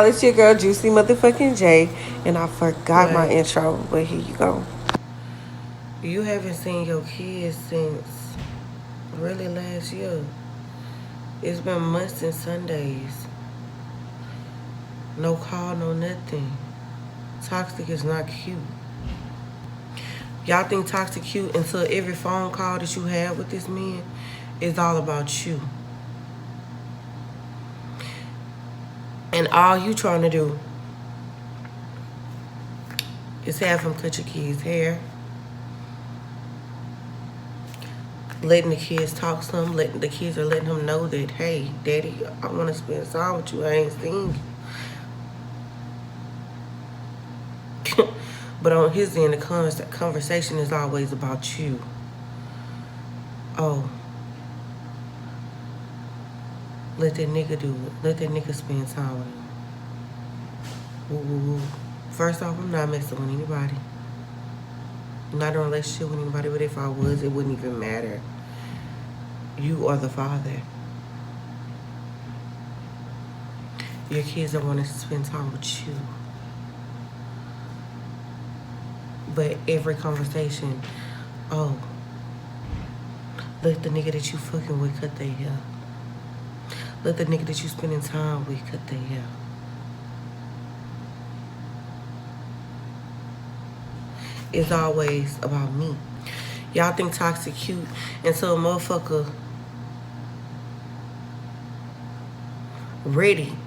y'all, it's your girl Juicy motherfucking J, and I forgot my What? intro, but here you go. You haven't seen your kids since really last year. It's been months and Sundays. No call, no nothing. Toxic is not cute. Y'all think toxic cute until every phone call that you have with this man is all about you. And all you trying to do is have him cut your kids' hair, letting the kids talk to him, letting the kids are letting him know that, hey, daddy, I want to spend time with you. I ain't seen you. But on his end, the conversation is always about you. Oh, let that nigga do it. Let that nigga spend time with him. Woo, woo, woo. First off, I'm not messing with anybody. I'm not in a relationship with anybody, but if I was, it wouldn't even matter. You are the father. Your kids don't want to spend time with you. But every conversation, oh, let the nigga that you fucking with cut their hair. Let the nigga that you spending time with cut their hair. It's always about me. Y'all think toxic cute until a motherfucker ready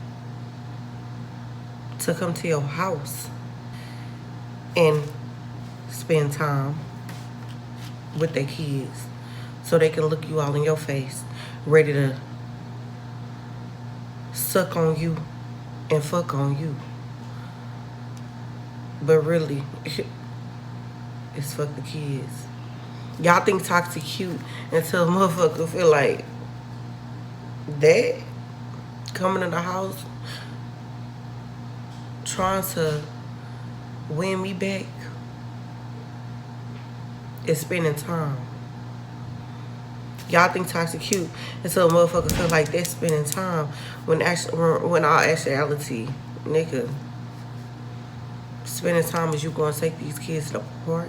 to come to your house and spend time with their kids so they can look you all in your face, ready to suck on you and fuck on you. But really, it's fuck the kids. Y'all think toxic cute until a motherfucker feel like that coming in the house trying to win me back is spending time. Y'all think toxic cute until a motherfucker feel like they're spending time when all actuality, nigga, spending time is you going to take these kids to the park,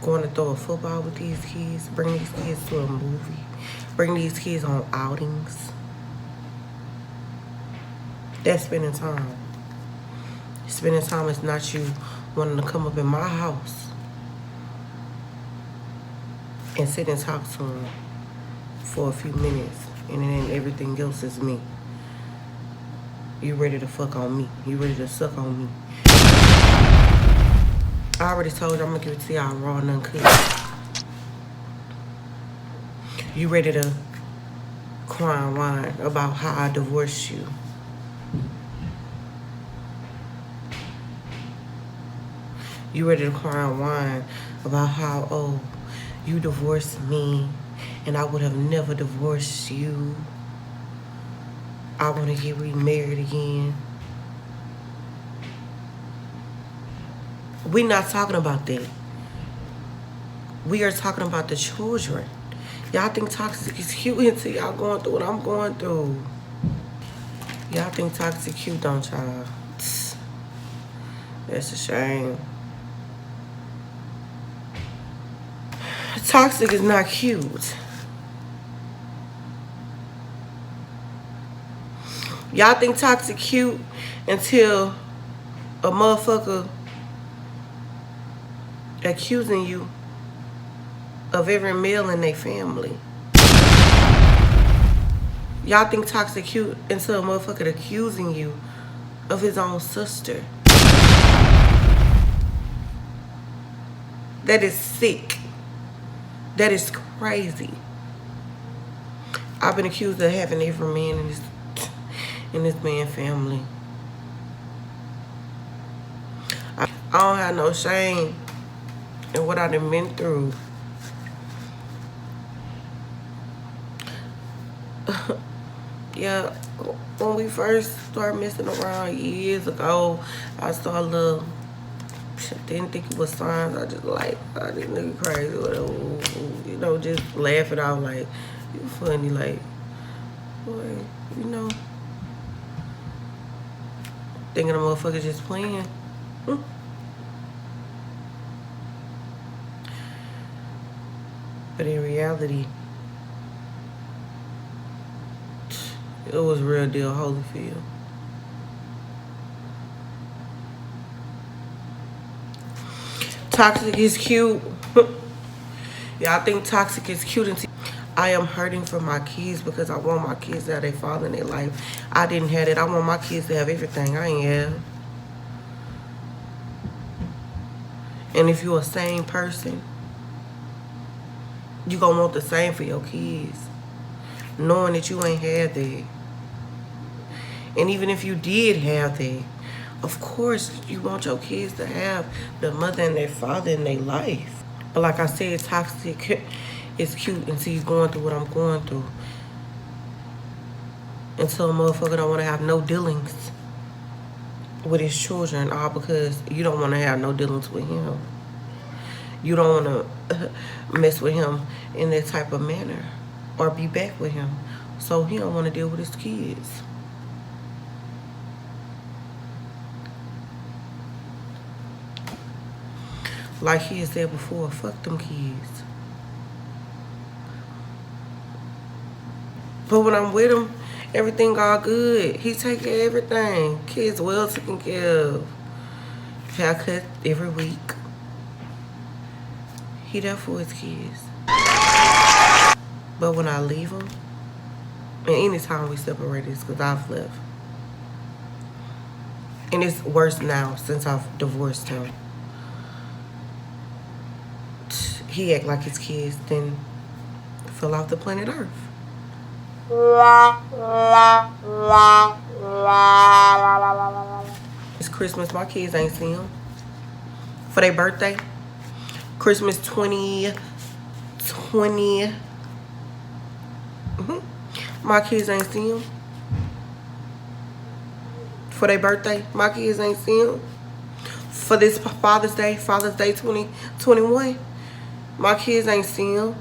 going to throw a football with these kids, bring these kids to a movie, bring these kids on outings. That's spending time. Spending time is not you wanting to come up in my house and sit and talk to him for a few minutes, and then everything else is me. You ready to fuck on me. You ready to suck on me. I already told you I'm gonna give it to y'all raw and uncut. You ready to cry and whine about how I divorced you. You ready to cry and whine about how, oh, you divorced me and I would have never divorced you. I want to get remarried again. We're not talking about that. We are talking about the children. Y'all think toxic is cute until y'all going through what I'm going through. Y'all think toxic cute, don't y'all? That's a shame. Toxic is not cute. Y'all think toxic cute until a motherfucker accusing you of every male in their family. Y'all think toxic cute until a motherfucker accusing you of his own sister. That is sick. That is crazy. I've been accused of having every man in this man's family. I don't have no shame in what I done been through. Yeah, when we first started messing around years ago, I saw a little, didn't think it was signs. I just like, I didn't think crazy, whatever, you know, just laugh it out like, you funny, like, boy, you know, Thinking the motherfucker just playing. But in reality, it was real deal Holyfield. Toxic is cute. Y'all think Toxic is cute and I am hurting for my kids because I want my kids to have their father in their life. I didn't have it. I want my kids to have everything I ain't have. And if you're a sane person, you gonna want the same for your kids, knowing that you ain't had that. And even if you did have that, of course you want your kids to have the mother and their father in their life. But like I said, Toxic is cute until he's going through what I'm going through. Until a motherfucker don't want to have no dealings with his children, all because you don't want to have no dealings with him. You don't want to mess with him in that type of manner or be back with him. So he don't want to deal with his kids. Like he had said before, fuck them kids. But when I'm with him, everything all good. He take care of everything. Kids well taken care of. Haircut every week. He there for his kids. But when I leave him, and anytime we separate, it's because I've left. And it's worse now since I've divorced him. He act like his kids then fell off the planet Earth. It's Christmas. My kids ain't seen him for their birthday. Christmas 2020. My kids ain't seen him for their birthday. My kids ain't seen him for this Father's Day 2021. My kids ain't seen him.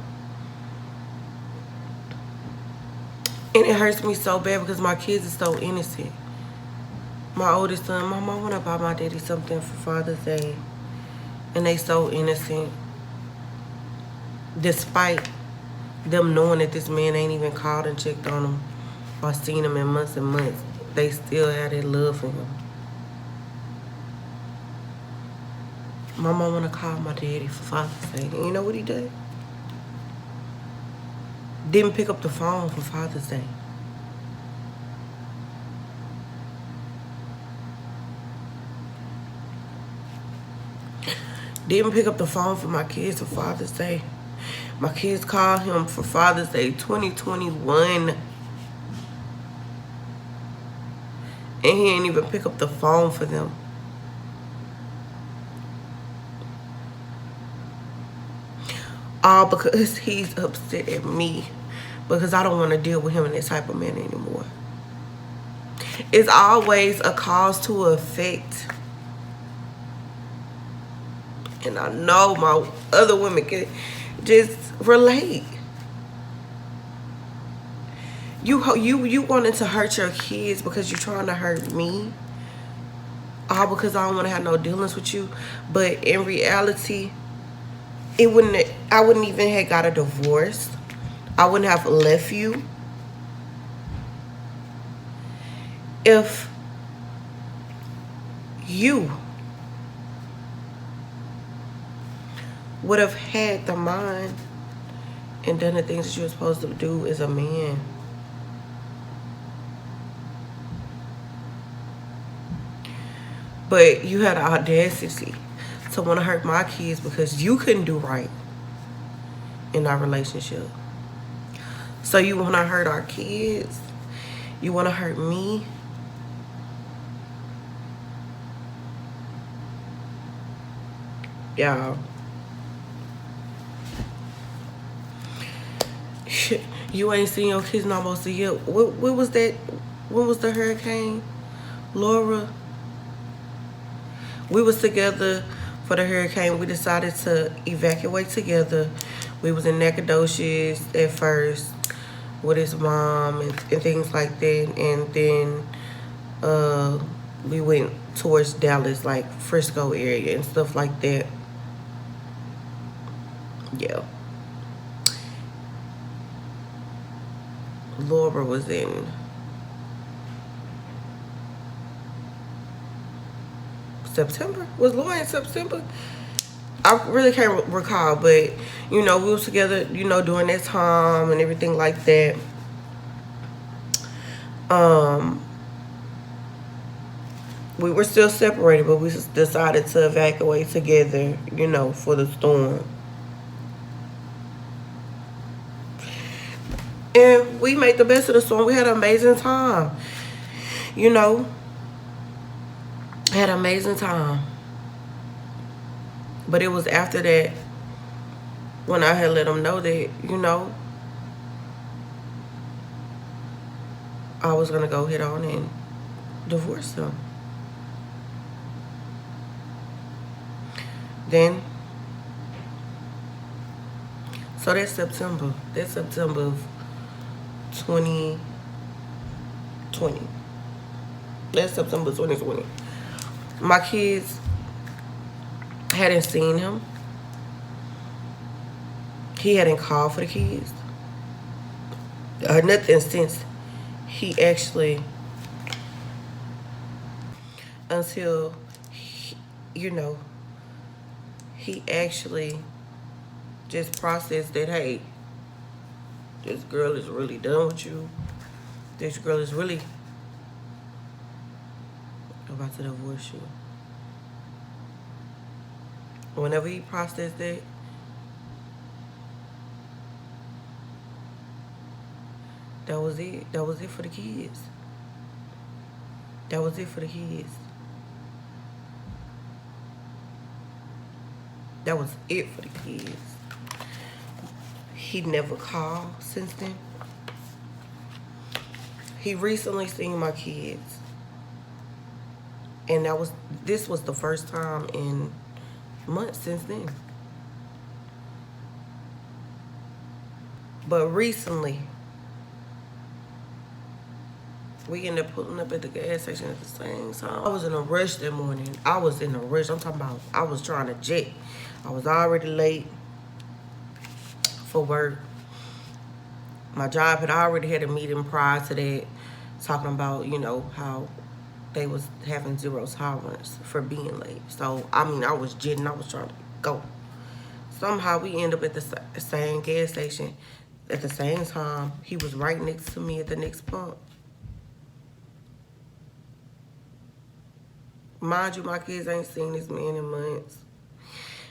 And it hurts me so bad because my kids are so innocent. My oldest son, Mom, I want to buy my daddy something for Father's Day. And they so innocent. Despite them knowing that this man ain't even called and checked on them or seen him in months and months, they still had that love for him. My mom want to call my daddy for Father's Day. And you know what he did? Didn't pick up the phone for Father's Day. Didn't pick up the phone for my kids for Father's Day. My kids called him for Father's Day 2021. And he didn't even pick up the phone for them. All because he's upset at me. Because I don't want to deal with him in this type of manner anymore. It's always a cause to effect. And I know my other women can just relate. You wanted to hurt your kids because you're trying to hurt me. All because I don't want to have no dealings with you. But in reality, I wouldn't even have got a divorce. I wouldn't have left you if you would have had the mind and done the things that you were supposed to do as a man. But you had the audacity to want to hurt my kids because you couldn't do right in our relationship. So you want to hurt our kids? You want to hurt me? Y'all. You ain't seen your kids in almost a year. What was that? When was the hurricane? Laura? We was together for the hurricane. We decided to evacuate together. We was in Nacogdoches at first with his mom and things like that. And then We went towards Dallas, like Frisco area and stuff like that. Yeah. Laura was in September. Was Laura in September? I really can't recall, but we was together, during that time and everything like that. Um, we were still separated, but we decided to evacuate together, for the storm. And we made the best of the storm. We had an amazing time. You know, had an amazing time. But it was after that when I had let him know that, I was going to go head on and divorce him. Then, so that's September. That's September of 2020. That's September 2020. My kids hadn't seen him. He hadn't called for the kids. Or nothing since he actually, until, he actually just processed that, hey, this girl is really done with you. This girl is really about to divorce you. Whenever he processed that, that was it. That was it for the kids. That was it for the kids. That was it for the kids. He never called since then. He recently seen my kids. And this was the first time in months since then. But recently, we ended up pulling up at the gas station at the same time. I was in a rush that morning. I was in a rush. I'm talking about I was trying to jet. I was already late for work. My job had already had a meeting prior to that talking about, how they was having zero tolerance for being late. So, I was jetting. I was trying to go. Somehow we end up at the same gas station at the same time. He was right next to me at the next pump. Mind you, my kids ain't seen this man in months.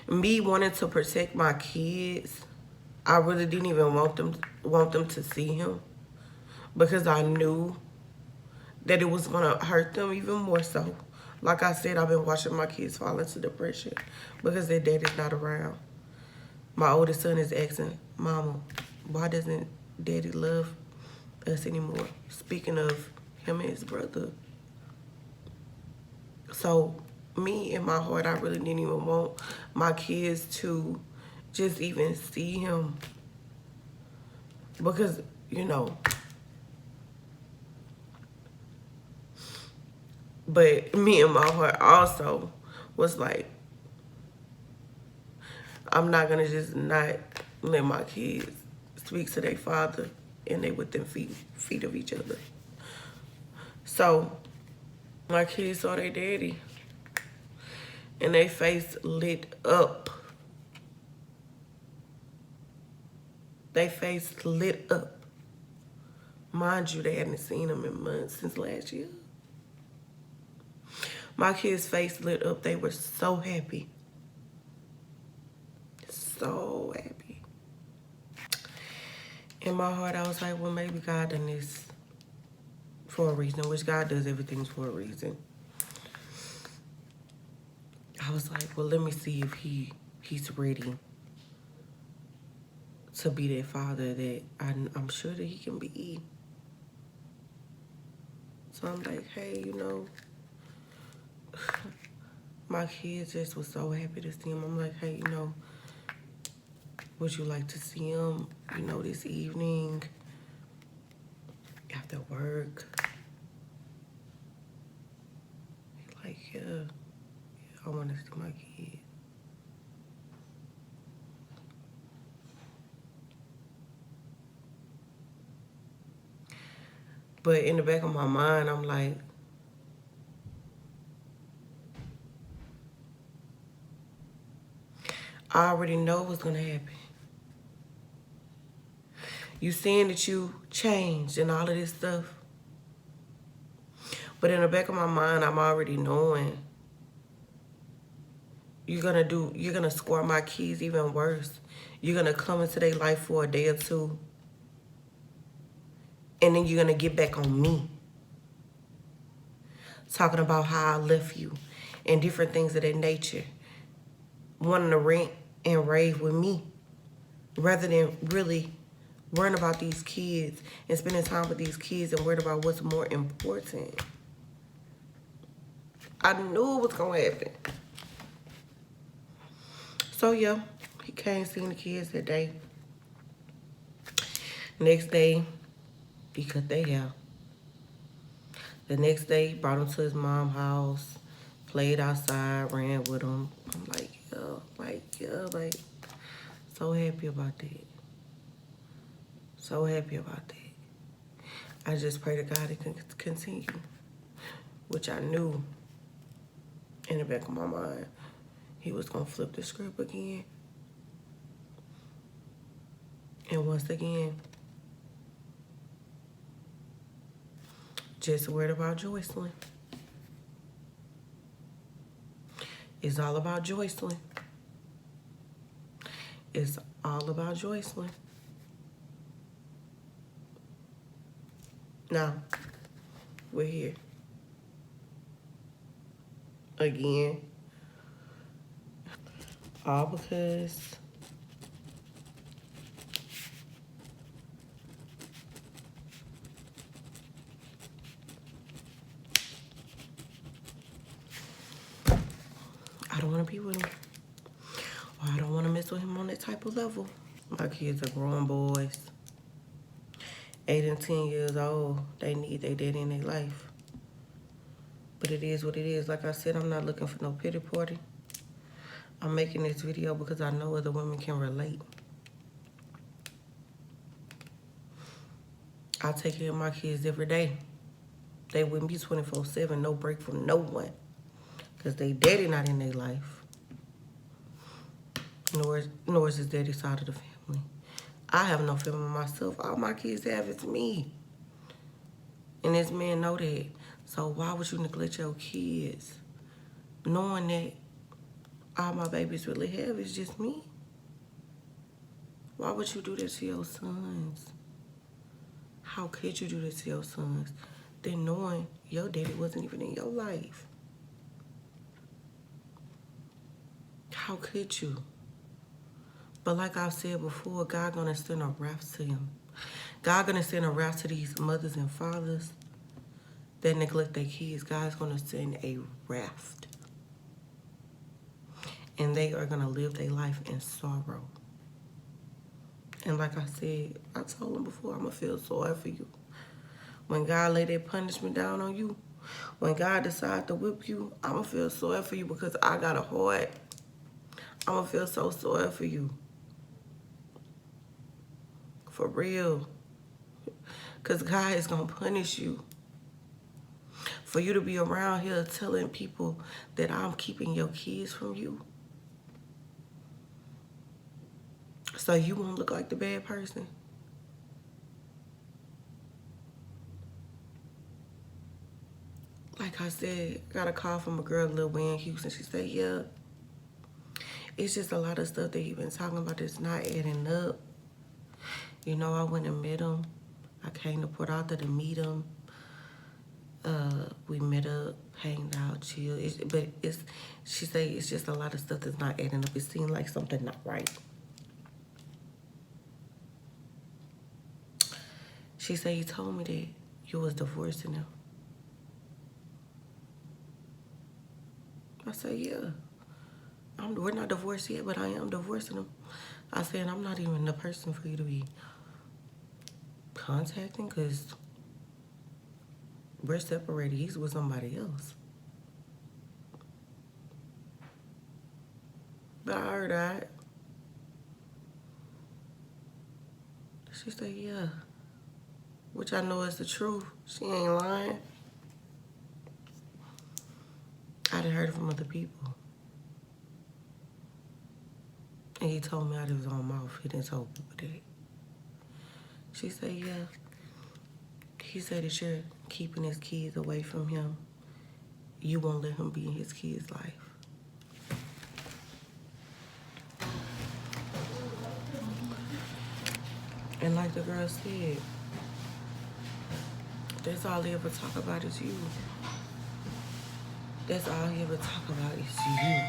Me wanting to protect my kids, I really didn't even want them to see him because I knew that it was gonna hurt them even more so. Like I said, I've been watching my kids fall into depression because their daddy's not around. My oldest son is asking, Mama, why doesn't Daddy love us anymore? Speaking of him and his brother. So, me in my heart, I really didn't even want my kids to just even see him. Because, but me in my heart also was like, I'm not going to just not let my kids speak to their father and they within feet of each other. So, my kids saw their daddy and their face lit up. They face lit up. Mind you, they hadn't seen him in months since last year. My kids' face lit up. They were so happy. So happy. In my heart, I was like, well, maybe God done this for a reason, which God does everything for a reason. I was like, well, let me see if he's ready to be that father that I'm sure that he can be. So I'm like, hey, my kids just was so happy to see him. I'm like, hey, would you like to see him, this evening after work? I want to see my kid. But in the back of my mind, I'm like, I already know what's gonna happen. You saying that you changed and all of this stuff. But in the back of my mind, I'm already knowing you're gonna score my kids even worse. You're gonna come into their life for a day or two, and then you're gonna get back on me. Talking about how I left you and different things of that nature. Wanting to rant and rave with me rather than really worrying about these kids and spending time with these kids and worried about what's more important. I knew it was gonna happen. So yeah, he came seeing the kids that day. Next day, he cut their hair. The next day, he brought him to his mom's house, played outside, ran with him. I'm like, so happy about that. So happy about that. I just pray to God it can continue, which I knew in the back of my mind he was gonna flip the script again. And once again, just worried about Joycelyn. It's all about Joycelyn. It's all about Joycelyn. Now, we're here. Again. All because I don't want to be with him. Or I don't want to mess with him on that type of level. My kids are grown boys. 8 and 10 years old. They need their daddy in their life. But it is what it is. Like I said, I'm not looking for no pity party. I'm making this video because I know other women can relate. I take care of my kids every day. They with me 24/7, no break from no one. Because they daddy not in their life. Nor is his daddy side of the family. I have no family myself. All my kids have is me. And this man know that. So why would you neglect your kids? Knowing that all my babies really have is just me. Why would you do this to your sons? How could you do this to your sons? Then knowing your daddy wasn't even in your life. How could you? But like I've said before, God gonna send a wrath to him. God gonna send a wrath to these mothers and fathers that neglect their kids. God's gonna send a wrath. And they are gonna live their life in sorrow. And like I said, I told him before, I'm gonna feel sorry for you. When God lay that punishment down on you, when God decides to whip you, I'm gonna feel sorry for you because I got a heart. I'm gonna feel so sorry for you. For real. Because God is going to punish you. For you to be around here telling people that I'm keeping your kids from you. So you won't look like the bad person. Like I said, I got a call from a girl, Lil Wayne Houston. She said, yeah, it's just a lot of stuff that he been talking about that's not adding up. You know, I went and met him. I came to Port Arthur to meet him. We met up, hanged out, chill. She say it's just a lot of stuff that's not adding up. It seemed like something not right. She said, you told me that you was divorcing him. I said, yeah. We're not divorced yet, but I am divorcing him. I said, I'm not even the person for you to be contacting because we're separated. He's with somebody else. But I heard that. She said, yeah. Which I know is the truth. She ain't lying. I done heard it from other people. And he told me out of his own mouth. He didn't tell people that. She said, yeah. He said that you're keeping his kids away from him. You won't let him be in his kids' life. And like the girl said, that's all he ever talk about is you. That's all he ever talk about is you.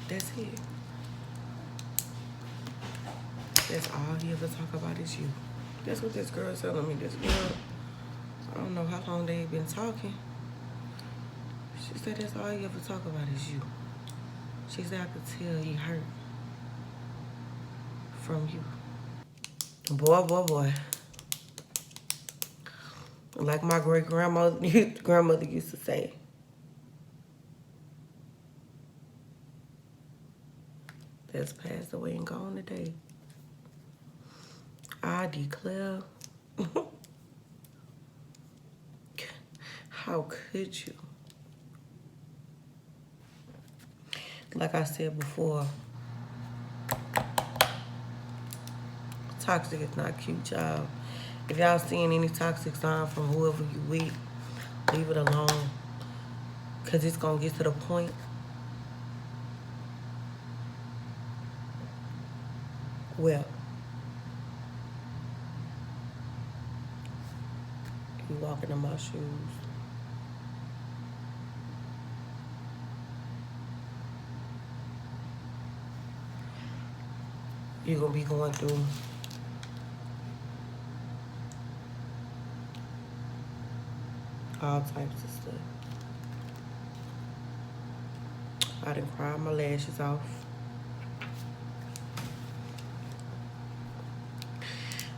That's it. That's all he ever talk about is you. That's what this girl telling me. This girl, I don't know how long they been talking. She said that's all he ever talk about is you. She said I could tell he hurt from you. Boy. Like my great-grandmother used to say. That's passed away and gone today. I declare. How could you? Like I said before, toxic is not cute, y'all. If y'all seeing any toxic sign from whoever you with, leave it alone. Because it's going to get to the point where you walking in my shoes. You're going to be going through all types of stuff. I done cried my lashes off.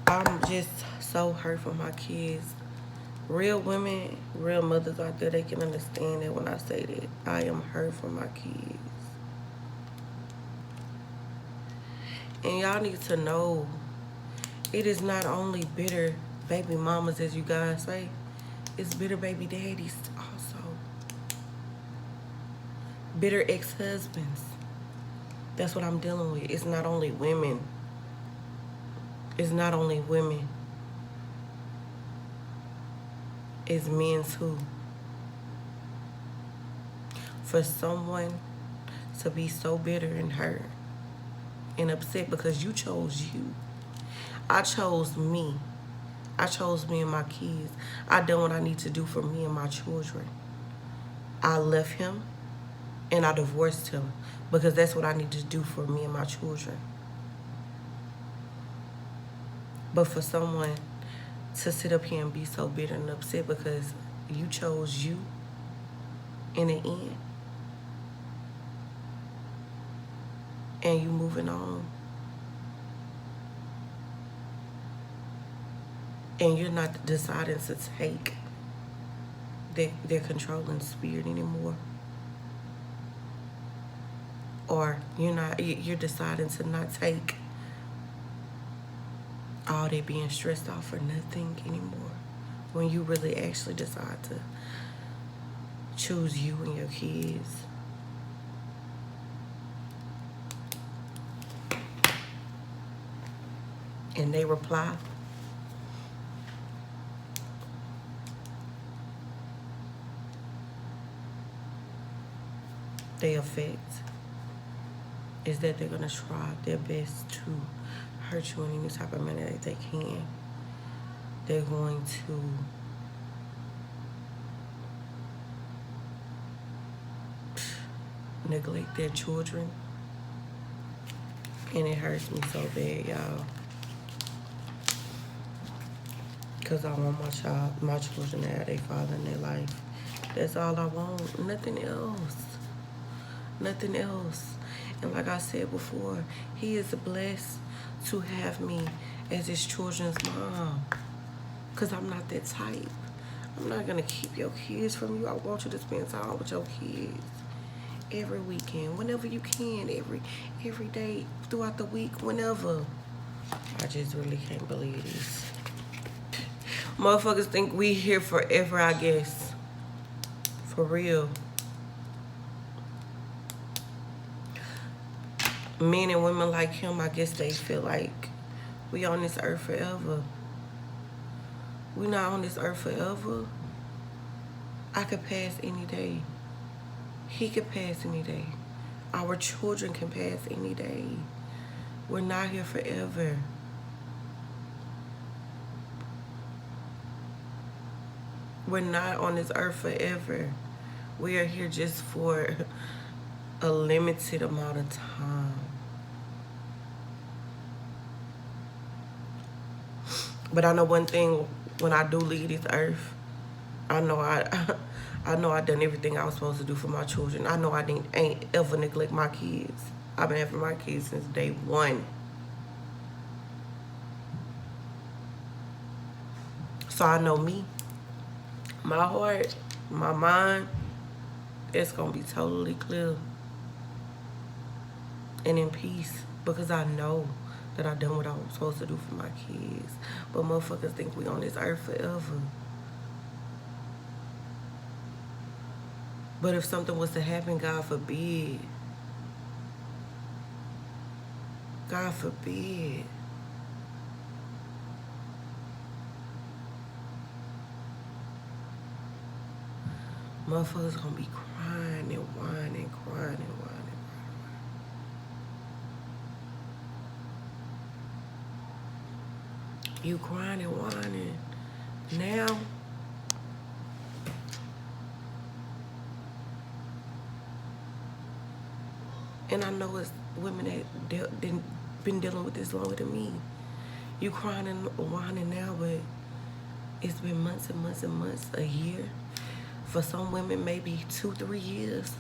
I'm just so hurt for my kids. Real women, real mothers out there, they can understand that when I say that. I am hurt for my kids. And y'all need to know, it is not only bitter baby mamas, as you guys say. It's bitter baby daddies also. Bitter ex-husbands. That's what I'm dealing with. It's not only women. It's not only women. It's men too. For someone to be so bitter and hurt and upset because you chose you. I chose me. I chose me and my kids. I done what I need to do for me and my children. I left him and I divorced him because that's what I need to do for me and my children. But for someone to sit up here and be so bitter and upset because you chose you in the end and you moving on and you're not deciding to take their controlling spirit anymore, or you're deciding to not take all they being stressed out for nothing anymore, when you really actually decide to choose you and your kids. And they reply, their effect is that they're gonna try their best to hurt you in any type of manner that they can. They're going to neglect their children. And it hurts me so bad, y'all. Because I want my children to have their father in their life. That's all I want. Nothing else. Nothing else. And like I said before, he is blessed to have me as his children's mom. Because I'm not that type. I'm not gonna keep your kids from you. I want you to spend time with your kids every weekend, whenever you can, every day throughout the week, whenever. I just really can't believe this. Motherfuckers think we here forever, I guess. For real. Men and women like him, I guess they feel like we on this earth forever. We not on this earth forever. I could pass any day. He could pass any day. Our children can pass any day. We're not here forever. We're not on this earth forever. We are here just for a limited amount of time. But I know one thing, when I do leave this earth, I know I done everything I was supposed to do for my children. I know I ain't ever neglect my kids. I've been having my kids since day one. So I know me, my heart, my mind, it's gonna be totally clear and in peace, because I know that I done what I was supposed to do for my kids. But motherfuckers think we on this earth forever. But if something was to happen, God forbid. God forbid. Motherfuckers gonna be crying and whining and crying and whining. You crying and whining now. And I know it's women that been dealing with this longer than me. You crying and whining now, but it's been months and months and months, a year. For some women, maybe 2-3 years.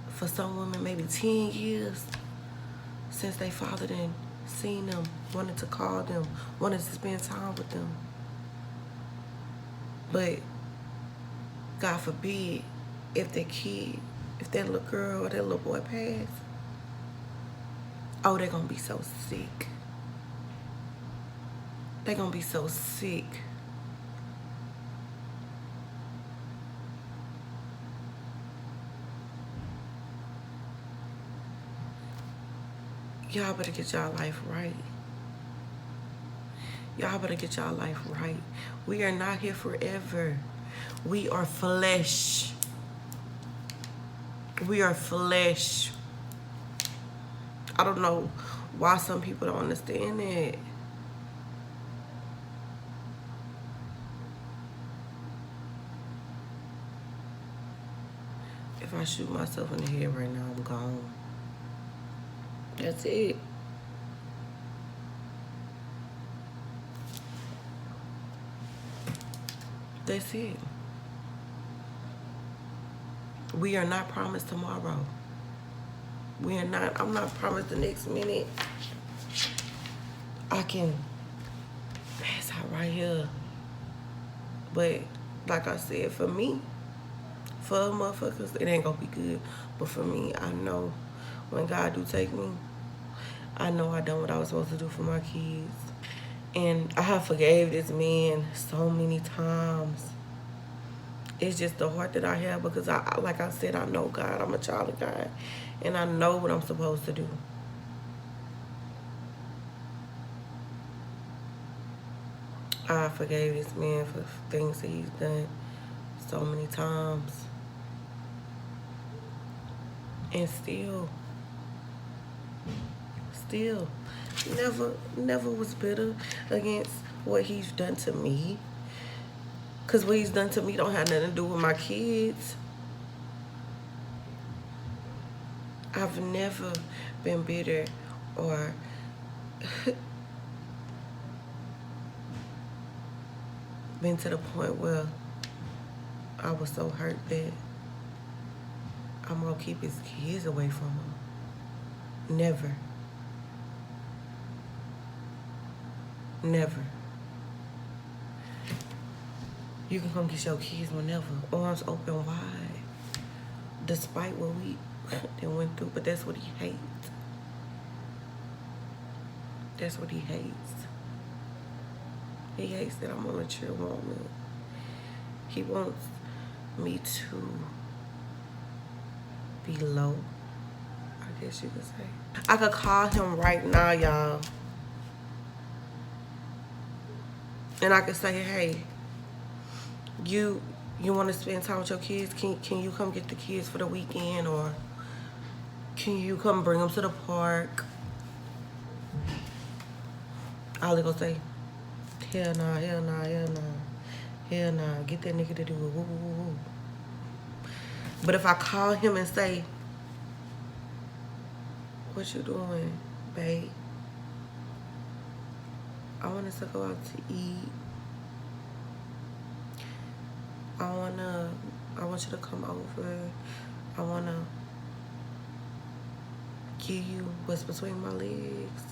For some women, maybe 10 years since they father done seen them, wanted to call them, wanted to spend time with them. But God forbid, if that kid, if that little girl or that little boy pass, oh, they're gonna be so sick. They're gonna be so sick. Y'all better get y'all life right. Y'all better get y'all life right. We are not here forever. We are flesh. We are flesh. I don't know why some people don't understand that. If I shoot myself in the head right now, I'm gone. That's it. That's it. We are not promised tomorrow. We are not, I'm not promised the next minute I can pass out right here. But like I said, for me, for motherfuckers, it ain't gonna be good. But for me, I know when God do take me, I know I done what I was supposed to do for my kids. And I have forgave this man so many times. It's just the heart that I have, because like I said, I know God. I'm a child of God. And I know what I'm supposed to do. I forgave this man for things that he's done so many times. And still, never was bitter against what he's done to me. Because what he's done to me don't have nothing to do with my kids. I've never been bitter or been to the point where I was so hurt that I'm gonna keep his kids away from him. Never. Never. You can come get your kids whenever. Arms open wide. Despite what we went through, but that's what he hates. That's what he hates. He hates that I'm a mature woman. He wants me to be low, I guess you could say. I could call him right now, y'all. And I could say, hey, you want to spend time with your kids? Can you come get the kids for the weekend? Or can you come bring them to the park? All they gonna say, hell nah, hell nah, hell nah. Hell nah, get that nigga to do it. Woo, woo, woo. But if I call him and say, what you doing, babe? I want us to go out to eat. I want you to come over. I wanna give you what's between my legs.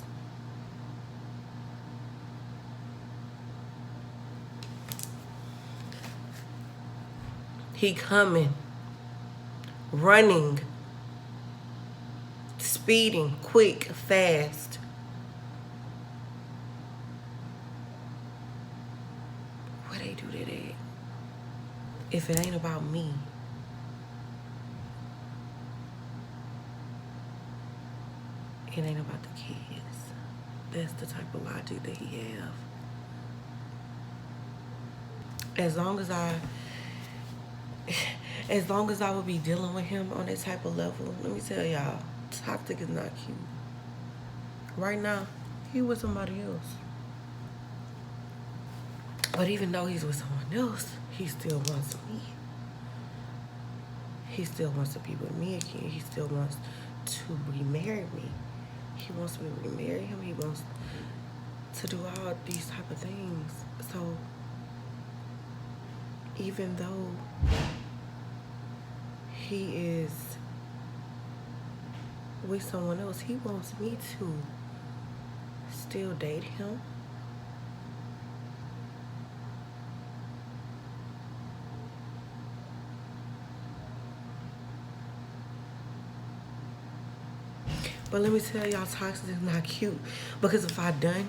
He coming, running, speeding, quick, fast. Where they do that at? If it ain't about me, it ain't about the kids. That's the type of logic that he have. As long as I would be dealing with him on that type of level, let me tell y'all, toxic is not cute. Right now, he with somebody else. But even though he's with someone else, he still wants me. He still wants to be with me again. He still wants to remarry me. He wants me to remarry him. He wants to do all these type of things. So even though he is with someone else, he wants me to still date him. But let me tell y'all, toxic is not cute. Because if I done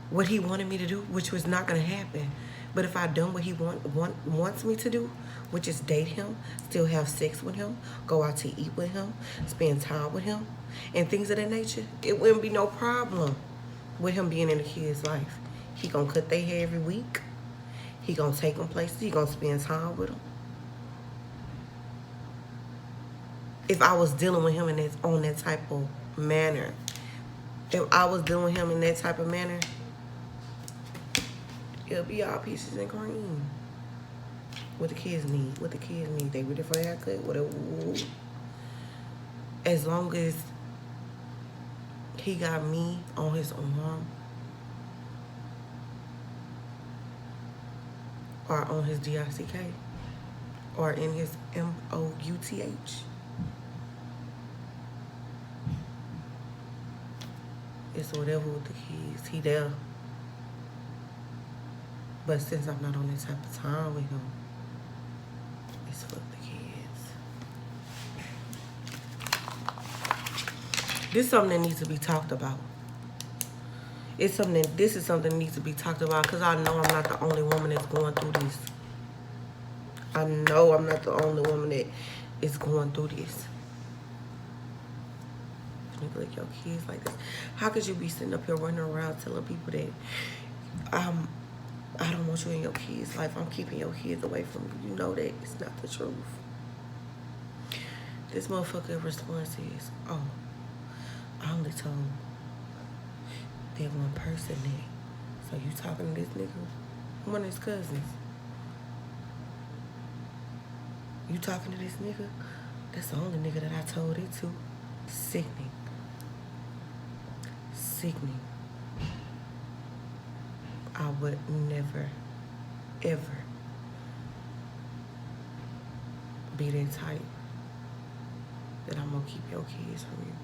what he wanted me to do, which was not gonna happen, but if I done what he wants me to do, which is date him, still have sex with him, go out to eat with him, spend time with him, and things of that nature, it wouldn't be no problem with him being in the kid's life. He gonna cut their hair every week. He gonna take them places. He gonna spend time with them. If I was dealing with him on that type of manner, if I was dealing with him in that type of manner, it'll be all peaches and cream. What the kids need, They ready for a haircut, whatever. As long as he got me on his arm or on his DICK or in his MOUTH. It's whatever with the kids. He there. But since I'm not on that type of time with him, it's fuck the kids. This is something that needs to be talked about. This is something that needs to be talked about because I know I'm not the only woman that's going through this. I know I'm not the only woman that is going through this. Like your kids like this. How could you be sitting up here running around telling people that I don't want you in your kids' life, I'm keeping your kids away from you? You know that it's not the truth. This motherfucker response is, oh, I only told that one person that. So you talking to this nigga? One of his cousins. You talking to this nigga? That's the only nigga that I told it to. Sickening. I would never, ever be that type that I'm gonna keep your kids from you.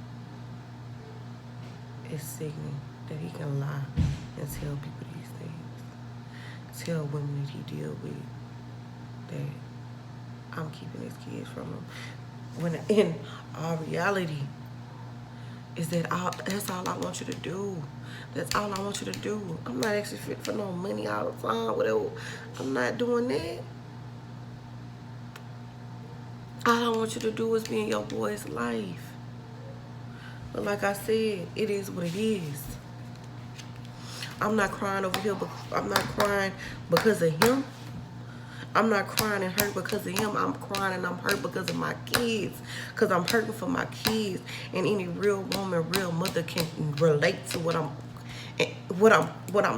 It's sickening that he can lie and tell people these things. tell women that he deal with that I'm keeping his kids from him. When in all reality is that that's all I want you to do. That's all I want you to do. I'm not actually fit for no money all the time, whatever. I'm not doing that. All I want you to do is be in your boy's life. But like I said, it is what it is. I'm not crying over here, but I'm not crying because of him. I'm not crying and hurt because of him. I'm crying and I'm hurt because of my kids. Because I'm hurting for my kids. And any real woman, real mother can relate to what I'm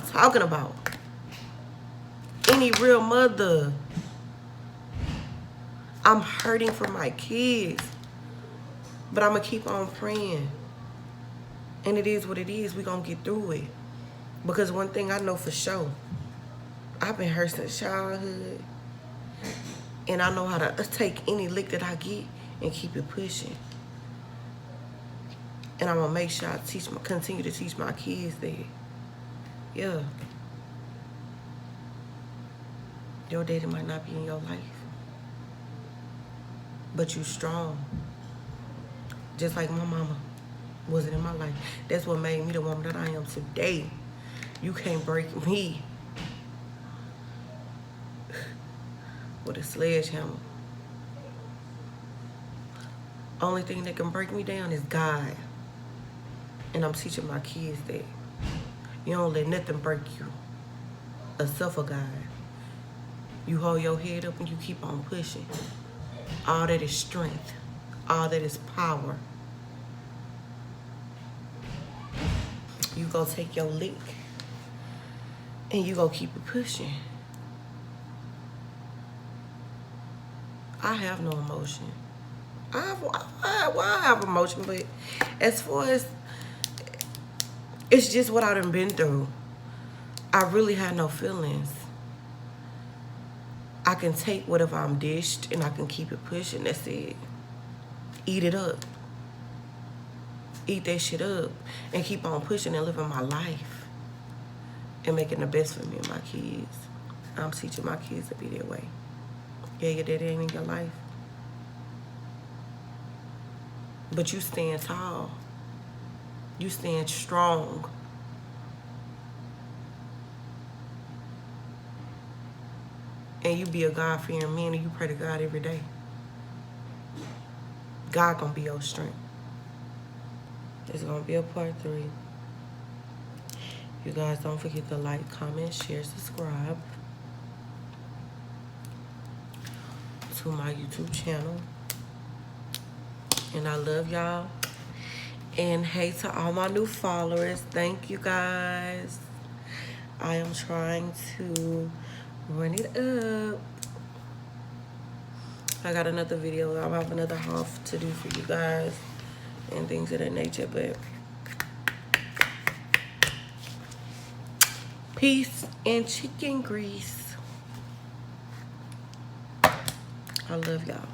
talking about. Any real mother. I'm hurting for my kids. But I'm going to keep on praying. And it is what it is. We're going to get through it. Because one thing I know for sure, I've been hurt since childhood. And I know how to take any lick that I get and keep it pushing. And I'm going to make sure I continue to teach my kids that, yeah, your daddy might not be in your life, but you strong. Just like my mama wasn't in my life. That's what made me the woman that I am today. You can't break me with a sledgehammer. Only thing that can break me down is God. And I'm teaching my kids that you don't let nothing break you except for God. You hold your head up and you keep on pushing. All that is strength. All that is power. You go take your lick and you go keep it pushing. I have no emotion. I have emotion, but as far as it's just what I done been through. I really had no feelings. I can take whatever I'm dished and I can keep it pushing. That's it. Eat it up. Eat that shit up and keep on pushing and living my life and making the best for me and my kids. I'm teaching my kids to be that way. Yeah, your daddy ain't in your life, but you stand tall. You stand strong. And you be a God-fearing man and you pray to God every day. God gonna be your strength. There's gonna be a part 3. You guys don't forget to like, comment, share, subscribe to my YouTube channel. And I love y'all. And hey to all my new followers, thank you guys. I am trying to run it up. I got another video. I'll have another haul to do for you guys and things of that nature. But peace and chicken grease. I love y'all.